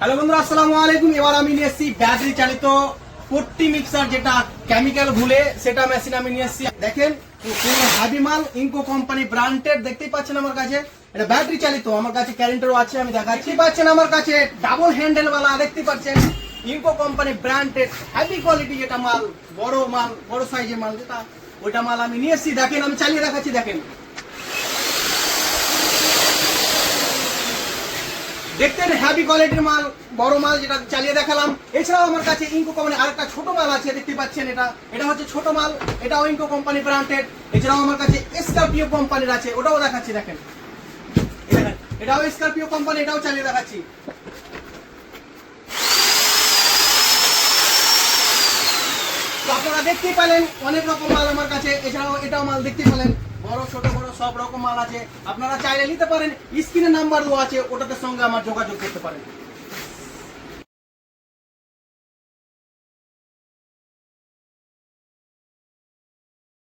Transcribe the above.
Hello বন্ধুরা, আসসালামু আলাইকুম। এবার আমি নিয়ে এসেছি ব্যাটারি চালিত পট্টি মিক্সার, যেটা কেমিক্যাল ভুলে সেটা মেশিন আমি নিয়ে এসেছি। দেখেন হাবি মাল, ইনকো কোম্পানি ব্র্যান্ডেড, দেখতেই পাচ্ছেন আমার কাছে। এটা ব্যাটারি চালিত, আমার কাছে কারেন্টেরও আছে, আমি দেখাচ্ছি। পাচ্ছেন আমার কাছে ডাবল হ্যান্ডেল वाला, দেখতে পাচ্ছেন ইনকো কোম্পানি ব্র্যান্ডেড হেভি কোয়ালিটি, যেটা মাল বড় সাইজের মাল, যেটা ওইটা মাল আমি নিয়ে এসেছি। দেখেন আমি চালিয়ে দেখাচ্ছি। দেখেন, দেখতেন হেভি কোয়ালিটির মাল, বড় মাল, যেটা চালিয়ে দেখালাম। এছাড়াও আমার কাছে ইনকো কোম্পানি আরেকটা ছোট মাল আছে, দেখতে পাচ্ছেন। এটা হচ্ছে ছোট মাল, এটাও ইনকো কোম্পানি ব্র্যান্ডেড। এছাড়াও আমার কাছে স্করপিও কোম্পানির আছে, ওটাও দেখাচ্ছি। দেখেন এটাও স্করপিও কোম্পানি, এটাও চালিয়ে দেখাচ্ছি। তো আপনারা দেখতেই পেলেন অনেক রকম মাল আমার কাছে। এছাড়াও এটাও মাল দেখতে পেলেন, বড় ছোট বড় সব রকম মাল আছে। আপনারা চাইলে নিতে পারেন, স্ক্রিনে নাম্বার দেওয়া আছে, ওটাতে সঙ্গে আমার যোগাযোগ করতে পারেন।